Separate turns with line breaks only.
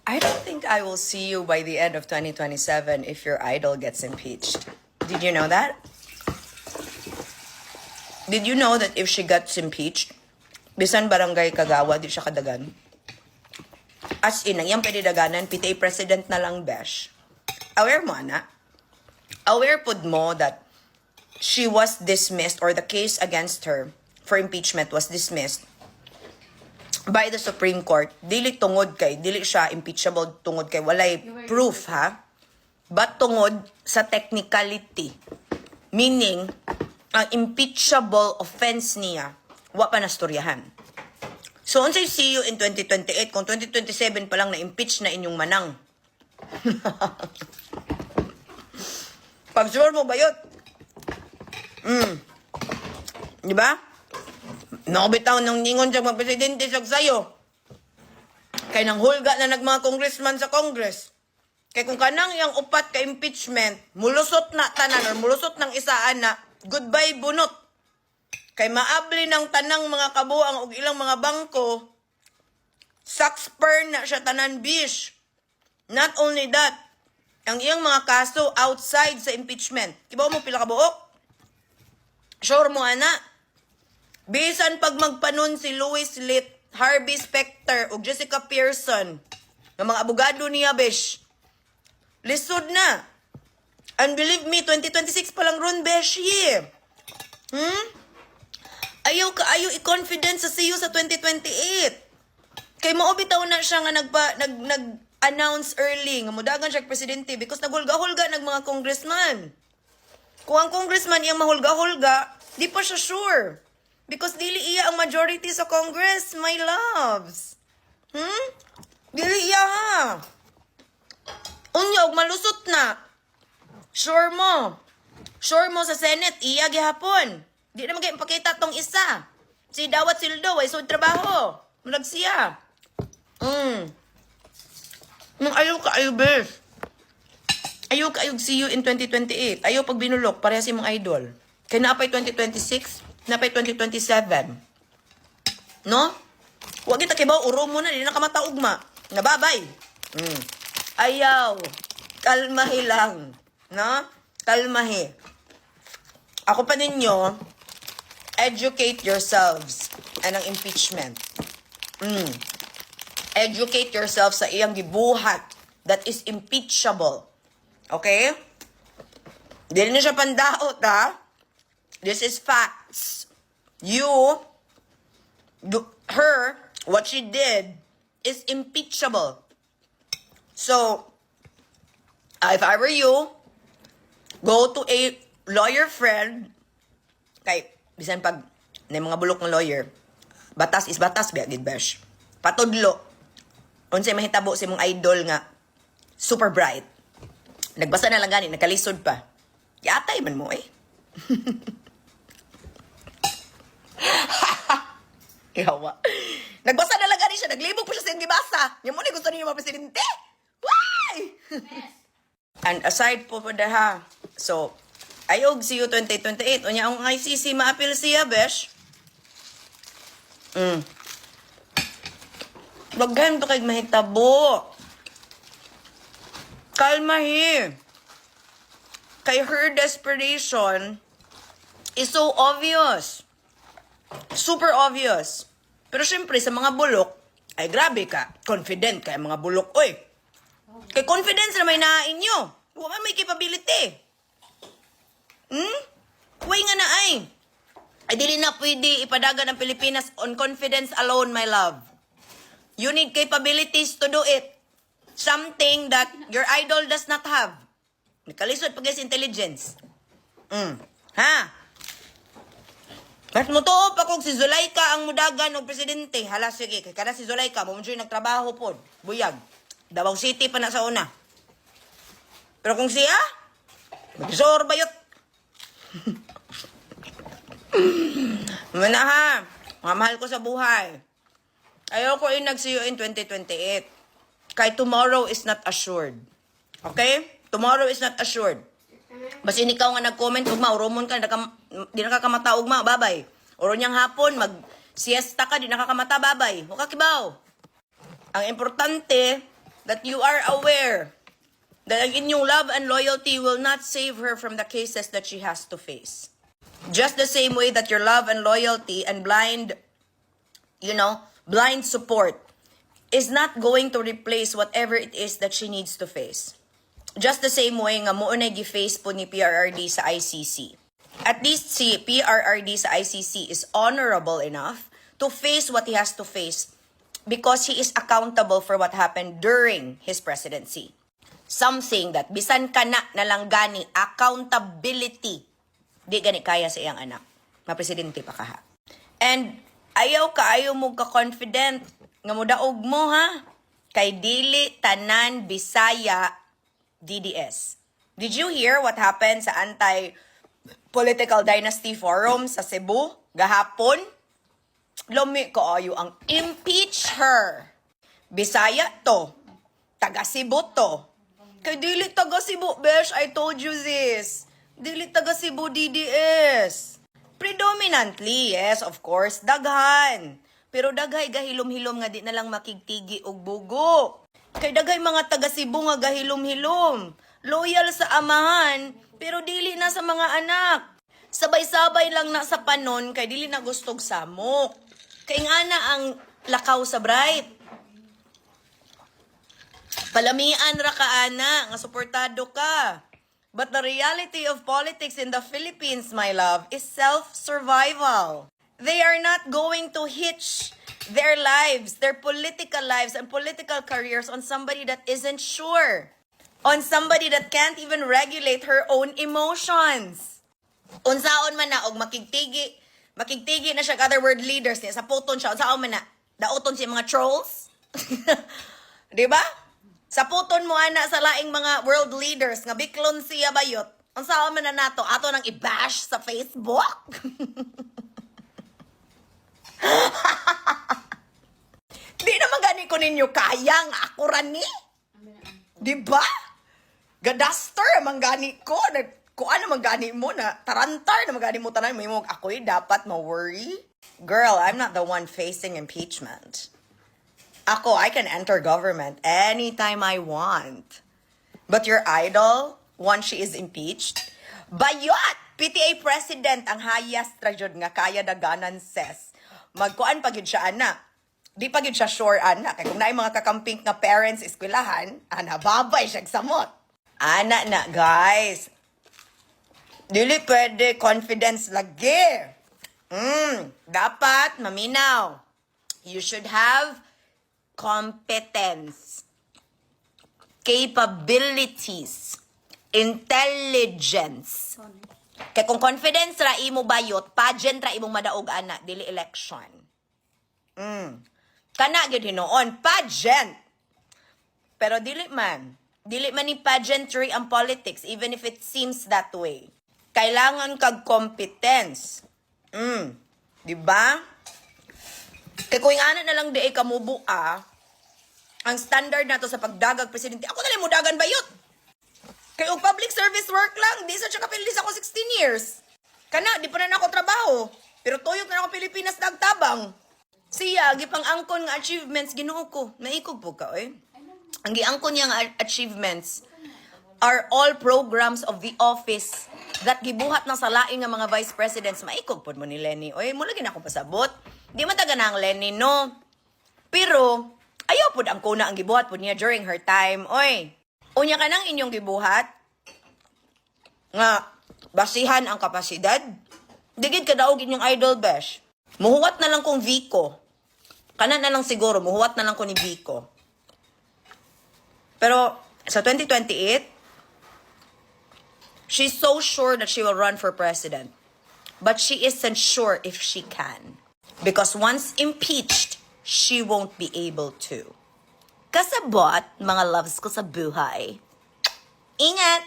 I don't think I will see you by the end of 2027 if your idol gets impeached. Did you know that? Did you know that if she gets impeached, bisan barangay Kagawa, di siya kadagan? As in, ang iyang pwede daganan, PTA president na lang, besh. Aware mo, ana? Aware pod mo that she was dismissed or the case against her for impeachment was dismissed by the Supreme Court. Dili tungod kay, dili siya impeachable tungod kay walay proof, ha? But tungod sa technicality. Meaning, ang impeachable offense niya, wa pa nastoryahan. So, unsay see you in 2028 kung 2027 pa lang na-impeach na inyong manang? Pag-sure mo ba yun? Di ba? Nakabitaw ng ningon sa mga presidente sa sayo. Kay nang hulga na nagmanga congressman sa Congress. Kay kung kanang yang upat ka impeachment, mulusot na tanan or mulusot ng isaan na goodbye bunot. Kay maabli ng tanang mga kabuang o ilang mga bangko, saxper na siya tanan bish. Not only that, ang iyang mga kaso outside sa impeachment. Kibaw mo pila ka buok? Sure mo, ana? Bisan pag magpanon si Louis Litt, Harvey Specter, o Jessica Pearson, ng mga abogado niya, besh, lisod na. And believe me, 2026 pa lang ron, besh, Ayaw i-confidence sa CEO sa 2028. Kay maobitaw na siya nga nag-announce early nga mudagan siya presidente because nagulga-hulga ng mga congressman. Kung ang congressman iyang mahulga-hulga, di pa siya sure. Because dili iya ang majority sa Congress, my loves. Dili iya, ha? Unyog, malusot na. Sure mo. Sure mo sa Senate, iya gihapon. Di na magpakita tong isa. Si Dawat Sildo, ay so trabaho. Mulag siya. Ayaw ka, bes. Ayaw ka, see you in 2028. Ayaw pag binulok, pareha si mong idol. Kaya napay 2026, napay 2027. No? Huwag kita kibaw, uro mo na, di na kamataugma. Nababay. Ayaw. Kalmahi lang. No? Kalmahi. Ako pa ninyo, educate yourselves anang impeachment. Educate yourself sa iyang gibuhat that is impeachable. Okay? Dili na siya pandaot, ha? This is facts. What she did is impeachable. So, if I were you, go to a lawyer friend, kay, bisan pag, na mga bulok ng lawyer, batas is batas, biagid besh. Patudlo. Unsay mahitabo si mong idol nga, super bright. Nagbasa na lang gani, nakalisod pa. Yatay man mo, Yawa. Nagbasa na lang gani siya, naglibog po siya sa yung gibasa. Yung muna gusto niyo mga presidente. Why? And aside po po ha, so, ayog see you 2028. Unya ang ICC maapil siya, besh. Bagay to kay mahitabo. Kalmahi. Kay her desperation is so obvious. Super obvious. Pero syempre, sa mga bulok, ay grabe ka. Confident kay mga bulok. Oy, kay confidence na may nain nyo. Huwag may capability. Huwag nga na ay. Ay, dili na pwede ipadagan ang Pilipinas on confidence alone, my love. You need capabilities to do it. Something that your idol does not have. Nakalisod pag is intelligence. Ha? Mas mo to, pa kung si Zulaika ang mudagan ng presidente. Hala, sige. Kaya kada si Zulaika, mamunjoy nagtrabaho po. Buyag. Davao City pa na sa una. Pero kung siya, mag-sor bayot. Mana ha, mga mahal ko sa buhay. Ayaw ko nag-see you in 2028. Kay tomorrow is not assured. Okay? Tomorrow is not assured. Basta ikaw nga nag-comment, ugma, urumon ka, di nakakamata, ugma, babay. Uro niyang hapon, mag-siesta ka, di nakakamata, babay. Huwag kakibaw. Ang importante, that you are aware that ang inyong love and loyalty will not save her from the cases that she has to face. Just the same way that your love and loyalty and blind support is not going to replace whatever it is that she needs to face. Just the same way nga mo na gi-face po ni PRRD sa ICC. At least si PRRD sa ICC is honorable enough to face what he has to face because he is accountable for what happened during his presidency. Something that bisan ka na lang gani accountability di gani kaya sa iyang anak. Mapresidente pa ka ha. And ayaw mo ka-confident nga mudaog mo ha kay dili tanan Bisaya DDS. Did you hear what happened sa anti-political dynasty forum sa Cebu gahapon? Lumi ko ayo ang impeach her. Bisaya to. Taga Cebu to. Kay dili taga Cebu, besh, I told you this. Dili taga Cebu DDS. Predominantly, yes, of course, daghan. Pero daghay gahilom-hilom nga di na lang makigtigi og bugo. Kay daghay mga taga Cebu nga gahilom-hilom. Loyal sa amahan, pero dili na sa mga anak. Sabay-sabay lang na sa panon, kay dili na gustog samok. Kay nga na ang lakaw sa bright. Palamian ra ka ana, nga suportado ka. But the reality of politics in the Philippines, my love, is self-survival. They are not going to hitch their lives, their political lives and political careers on somebody that isn't sure. On somebody that can't even regulate her own emotions. Unsaon man na, og makigtigi na siya other world leaders niya, sa puton siya, unsaon man na, dauton siya mga trolls. Diba? Sa puton mo ana sa laing mga world leaders nga biklon siya bayot. Unsaon man na nato ato nang i-bash sa Facebook? Di naman gani ko ninyo kaya nga ako rani. Diba? Gadaster man gani ko. Kuan naman gani mo na tarantar naman gani mo tanan mo ako'y dapat ma-worry. Girl, I'm not the one facing impeachment. Ako, I can enter government anytime I want. But your idol, once she is impeached, bayot! PTA president ang hayas trajod nga kaya daganan ses. Magkuan pagid siya ana. Di pagid siya sure ana. Kaya kung naay mga kakamping nga parents eskwelahan, ana babay siya samot. Ana na guys. Dili pwede confidence lagi. Dapat maminaw. You should have competence, capabilities, intelligence. Kaya kung confidence ra imo bayot, pageant ra imong madaog ana, dili election. Kana gyud hinoon, pageant. Pero dili man ni pageantry ang politics, even if it seems that way. Kailangan kag competence. Di ba? Kaya kung ana na lang di ay kamubua, ang standard nato sa pagdagag presidente, ako na lang mo dagan bayot. Kaya og public service work lang, di sa siya kapilis ako 16 years. Kana, di pa na ako trabaho. Pero tuyok na ako Pilipinas nagtabang. Siya, gipang angkon nga achievements, ginuo ko. Naikog po ka, eh. Ang giangkon niya nga achievements are all programs of the office that gibuhat ng salaing nga mga vice presidents. Maikog po mo ni Lenny. Oy, mula gina ako pasabot. Di man taga na ang Lenny, no? Pero, ayaw po ang kuna ang gibuhat po niya during her time. Oy, unya ka nang inyong gibuhat nga basihan ang kapasidad. Digid ka daog inyong idol besh. Muhuwat na lang kong Vico. Kanan na lang siguro, muhuwat na lang ko ni Vico. Pero sa 2028, she's so sure that she will run for president. But she isn't sure if she can. Because once impeached, she won't be able to. Kasabot, mga loves ko sa buhay. Ingat!